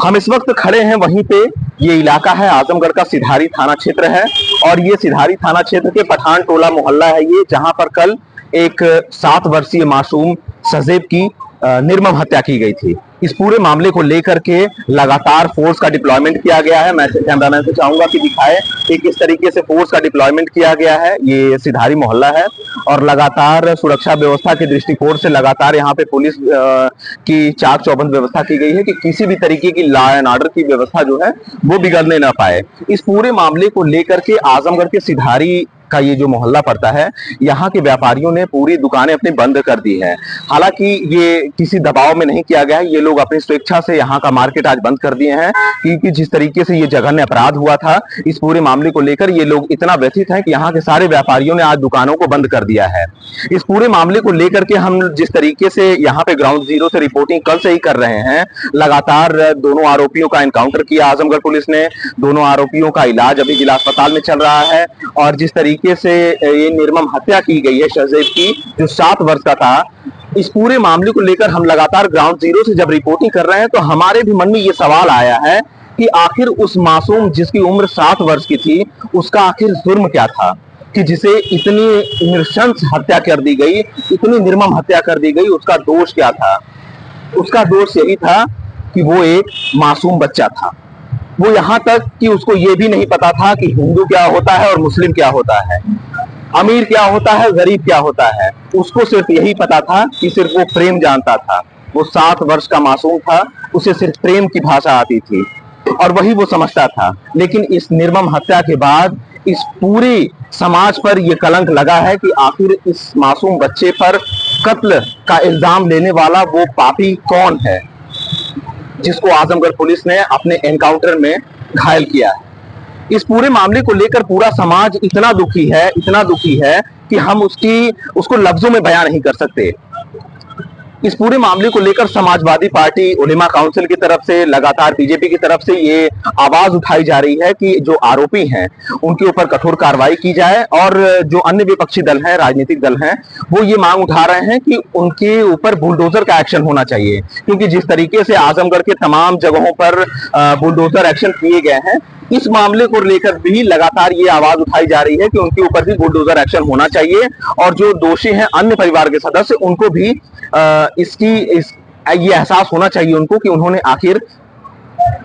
हम इस वक्त खड़े हैं वहीं पे। ये इलाका है आजमगढ़ का सिधारी थाना क्षेत्र है और ये सिधारी थाना क्षेत्र के पठान टोला मोहल्ला है ये, जहां पर कल एक 7 वर्षीय मासूम सजेब की निर्मम हत्या की गई थी। इस पूरे मामले को लेकर के लगातार फोर्स का डिप्लॉयमेंट किया गया है। मैं कैमरामैन से चाहूंगा कि दिखाए कि किस तरीके से फोर्स का डिप्लॉयमेंट किया गया है। ये सिधारी मोहल्ला है और लगातार सुरक्षा व्यवस्था के दृष्टिकोण से लगातार यहाँ पे पुलिस की चाक चौबंद व्यवस्था की गई है कि किसी भी तरीके की लॉ एंड ऑर्डर की व्यवस्था जो है वो बिगड़ने ना पाए। इस पूरे मामले को लेकर के आजमगढ़ के सिधारी का ये जो मोहल्ला पड़ता है, यहाँ के व्यापारियों ने पूरी दुकानें अपनी बंद कर दी है। हालांकि ये किसी दबाव में नहीं किया गया है, ये लोग अपनी स्वेच्छा से यहाँ का मार्केट आज बंद कर दिए हैं, क्योंकि जिस तरीके से ये जघन्य अपराध हुआ था, इस पूरे मामले को लेकर ये लोग इतना व्यथित हैं कि यहाँ के सारे व्यापारियों ने आज दुकानों को बंद कर दिया है। इस पूरे मामले को लेकर के हम जिस तरीके से यहाँ पे ग्राउंड जीरो से रिपोर्टिंग कल से ही कर रहे हैं, लगातार दोनों आरोपियों का एनकाउंटर किया आजमगढ़ पुलिस ने। दोनों आरोपियों का इलाज अभी जिला अस्पताल में चल रहा है और जिस तरीके से ये निर्मम हत्या की गई है शहजेब की, जो 7 वर्ष का था, इस पूरे मामले को लेकर हम लगातार ग्राउंड जीरो से जब रिपोर्टिंग कर रहे हैं तो हमारे भी मन में ये सवाल आया है कि आखिर उस मासूम जिसकी उम्र 7 वर्ष की थी, उसका आखिर जुर्म क्या था कि जिसे इतनी नृशंस हत्या कर दी गई, इतनी निर्मम हत्या कर दी गई। उसका दोष क्या था? उसका दोष यही था कि वो एक मासूम बच्चा था। वो यहाँ तक कि उसको ये भी नहीं पता था कि हिंदू क्या होता है और मुस्लिम क्या होता है, अमीर क्या होता है, गरीब क्या होता है। उसको सिर्फ यही पता था कि सिर्फ वो प्रेम जानता था। वो 7 वर्ष का मासूम था, उसे सिर्फ प्रेम की भाषा आती थी और वही वो समझता था। लेकिन इस निर्मम हत्या के बाद इस पूरे समाज पर यह कलंक लगा है कि आखिर इस मासूम बच्चे पर कत्ल का इल्जाम लेने वाला वो पापी कौन है, जिसको आजमगढ़ पुलिस ने अपने एनकाउंटर में घायल किया है। इस पूरे मामले को लेकर पूरा समाज इतना दुखी है, इतना दुखी है कि हम उसको लफ्जों में बयान नहीं कर सकते। इस पूरे मामले को लेकर समाजवादी पार्टी, उलेमा काउंसिल की तरफ से, लगातार बीजेपी की तरफ से ये आवाज उठाई जा रही है कि जो आरोपी हैं उनके ऊपर कठोर कार्रवाई की जाए और जो अन्य विपक्षी दल हैं, राजनीतिक दल हैं, वो ये मांग उठा रहे हैं कि उनके ऊपर बुलडोजर का एक्शन होना चाहिए, क्योंकि जिस तरीके से आजमगढ़ के तमाम जगहों पर बुलडोजर एक्शन किए गए हैं, इस मामले को लेकर भी लगातार ये आवाज उठाई जा रही है कि उनके ऊपर भी बुलडोजर एक्शन होना चाहिए और जो दोषी हैं अन्य परिवार के सदस्य, उनको भी ये एहसास होना चाहिए उनको कि उन्होंने आखिर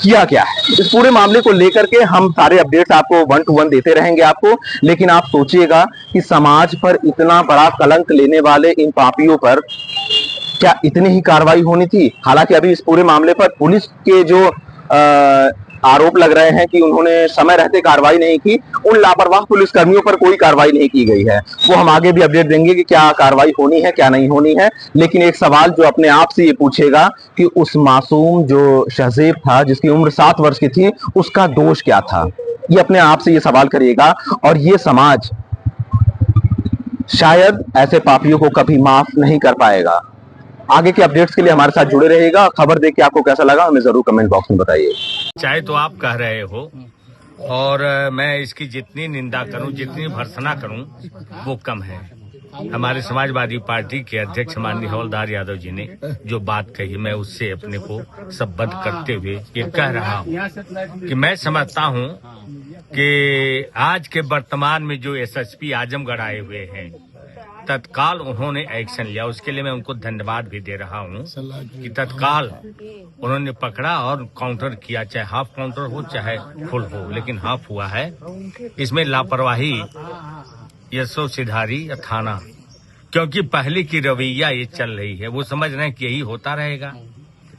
किया क्या है। इस पूरे मामले को लेकर के हम सारे अपडेट्स आपको 1 to 1 देते रहेंगे आपको, लेकिन आप सोचिएगा कि समाज पर इतना बड़ा कलंक लेने वाले इन पापियों पर क्या इतनी ही कार्रवाई होनी थी? हालांकि अभी इस पूरे मामले पर पुलिस के जो आरोप लग रहे हैं कि उन्होंने समय रहते कार्रवाई नहीं की, उन लापरवाह पुलिसकर्मियों पर कोई कार्रवाई नहीं की गई है। वो हम आगे भी अपडेट देंगे कि क्या कार्रवाई होनी है, क्या नहीं होनी है। लेकिन एक सवाल जो अपने आप से ये पूछेगा कि उस मासूम जो शहजेब था, जिसकी उम्र 7 वर्ष की थी, उसका दोष क्या था? ये अपने आप से ये सवाल करिएगा और ये समाज शायद ऐसे पापियों को कभी माफ नहीं कर पाएगा। आगे के अपडेट्स के लिए हमारे साथ जुड़े रहिएगा। खबर देख के आपको कैसा लगा हमें जरूर कमेंट बॉक्स में बताइए। चाहे तो आप कह रहे हो और मैं इसकी जितनी निंदा करूं, जितनी भर्त्सना करूं, वो कम है। हमारे समाजवादी पार्टी के अध्यक्ष माननीय हवलदार यादव जी ने जो बात कही, मैं उससे अपने को संबद्ध करते हुए ये कह रहा हूं कि मैं समझता हूं कि आज के वर्तमान में जो एसएसपी आजमगढ़ आए हुए हैं, तत्काल उन्होंने एक्शन लिया। उसके लिए मैं उनको धन्यवाद भी दे रहा हूं कि तत्काल उन्होंने पकड़ा और काउंटर किया, चाहे हाफ काउंटर हो चाहे फुल हो, लेकिन हाफ हुआ है। इसमें लापरवाही यशो सिधारी या थाना, क्योंकि पहले की रवैया ये चल रही है, वो समझ रहे हैं कि यही होता रहेगा।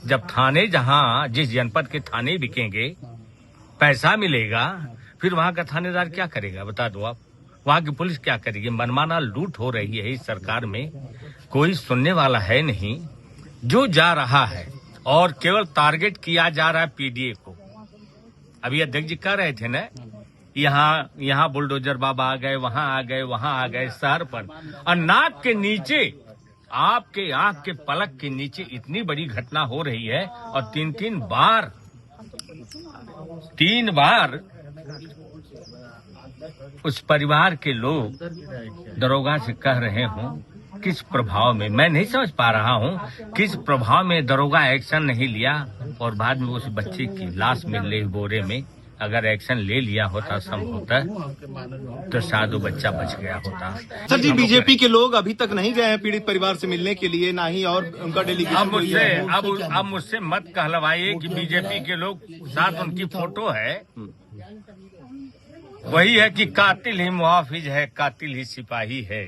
जब थाने, जहां जिस जनपद के थाने बिकेंगे, पैसा मिलेगा, फिर वहां का थानेदार क्या करेगा बता दो आप? वहां की पुलिस क्या करेगी? मनमाना लूट हो रही है इस सरकार में, कोई सुनने वाला है नहीं। जो जा रहा है और केवल टारगेट किया जा रहा है पीडीए को। अभी अध्यक्ष जी कह रहे थे ना, यहाँ बुलडोजर बाबा आ गए, वहां आ गए, वहां आ गए, शहर पर और नाक के नीचे, आपके आंख के पलक के नीचे इतनी बड़ी घटना हो रही है और तीन बार उस परिवार के लोग दरोगा से कह रहे हों किस प्रभाव में, मैं नहीं समझ पा रहा हूँ किस प्रभाव में दरोगा एक्शन नहीं लिया और बाद में उस बच्चे की लाश मिल रही बोरे में। अगर एक्शन ले लिया होता संभवतः तो शायद वो बच्चा बच गया होता। सर जी, बीजेपी के लोग अभी तक नहीं गए हैं पीड़ित परिवार से मिलने के लिए, ना ही और उनका डेलीगेशन। अब मुझसे मत कहलवाइए कि बीजेपी के लोग, साथ उनकी फोटो है। वही है कि कातिल ही मुहाफिज है, कातिल ही सिपाही है।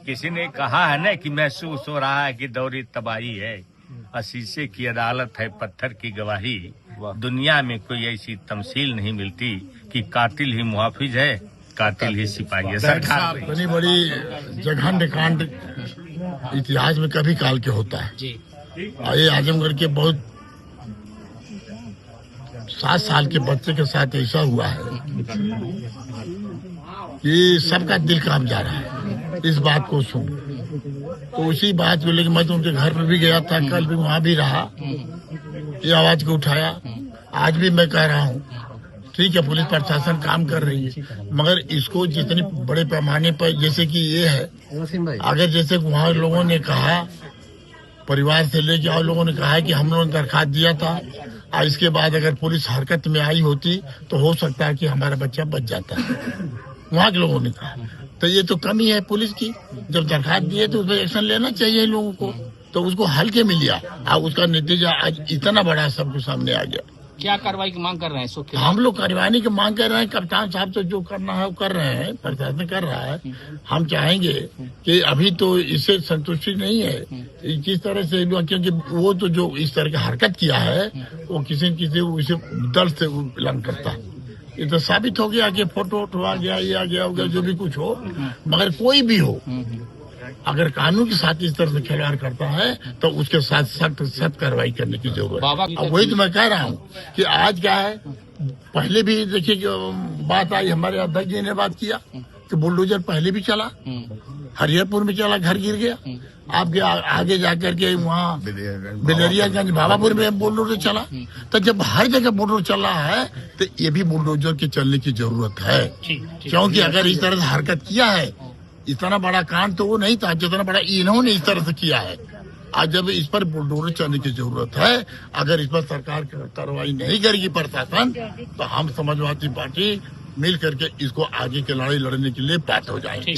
किसी ने कहा है ना कि महसूस हो रहा है कि दौरी तबाही है, और शीशे की अदालत है, पत्थर की गवाही। दुनिया में कोई ऐसी तमसील नहीं मिलती कि कातिल ही मुहाफिज है, कातिल ही सिपाही है। सरकार इतनी बड़ी जघन्य कांड इतिहास में कभी काल के होता है। ये आजमगढ़ के बहुत 7 साल के बच्चे के साथ ऐसा हुआ है कि सबका दिल कांप जा रहा है इस बात को सुन। तो उसी बात को लेकर मैं तो उनके घर पर भी गया था, कल भी वहां भी रहा, ये आवाज को उठाया। आज भी मैं कह रहा हूँ, ठीक है पुलिस प्रशासन काम कर रही है, मगर इसको जितने बड़े पैमाने पर जैसे कि ये है, अगर जैसे वहाँ लोगों ने कहा, परिवार से लेके और लोगों ने कहा है कि हम लोगों ने दरखास्त दिया था, और इसके बाद अगर पुलिस हरकत में आई होती तो हो सकता है कि हमारा बच्चा बच जाता है, वहाँ के लोगों ने कहा। तो ये तो कमी है पुलिस की, जब दरखास्त दिए तो उस पर एक्शन लेना चाहिए लोगों को, तो उसको हल्के में लिया और उसका नतीजा आज इतना बड़ा सबके सामने आ गया। क्या कार्रवाई की मांग कर रहे हैं? हम लोग कार्रवाई की मांग कर रहे हैं। कप्तान साहब तो जो करना है वो कर रहे हैं, प्रशासन कर रहा है। हम चाहेंगे कि अभी तो इससे संतुष्टि नहीं है किस तरह से, क्योंकि वो तो जो इस तरह की हरकत किया है वो किसी न किसी उसे दर्द से उल्लंघन करता है। ये तो साबित हो गया कि फोटो उठवा गया, ये आ गया, हो गया, जो भी कुछ हो, मगर कोई भी हो, अगर कानून के साथ इस तरह से खिलवाड़ करता है तो उसके साथ सख्त कार्रवाई करने की जरूरत है। अब वही तो मैं कह रहा हूँ कि आज क्या है, पहले भी देखिए बात आई, हमारे अध्यक्ष जी ने बात किया कि बुलडोजर पहले भी चला, हरिहरपुर में चला, घर गिर गया। आपके आगे जाकर के वहाँ बिलरियागंज भावापुर में बुलडोजर चला। तो जब हर जगह बुलडोजर चल रहा है तो ये भी बुलडोजर के चलने की जरूरत है, क्योंकि अगर इस तरह से हरकत किया है, इतना बड़ा कांड तो वो नहीं था जितना बड़ा इन्होंने इस तरह से किया है। आज जब इस पर बुलडोजर चलने की जरूरत है, अगर इस पर सरकार कार्रवाई नहीं करेगी प्रशासन, तो हम समाजवादी पार्टी मिल करके इसको आगे की लड़ाई लड़ने के लिए बात हो जाएंगे।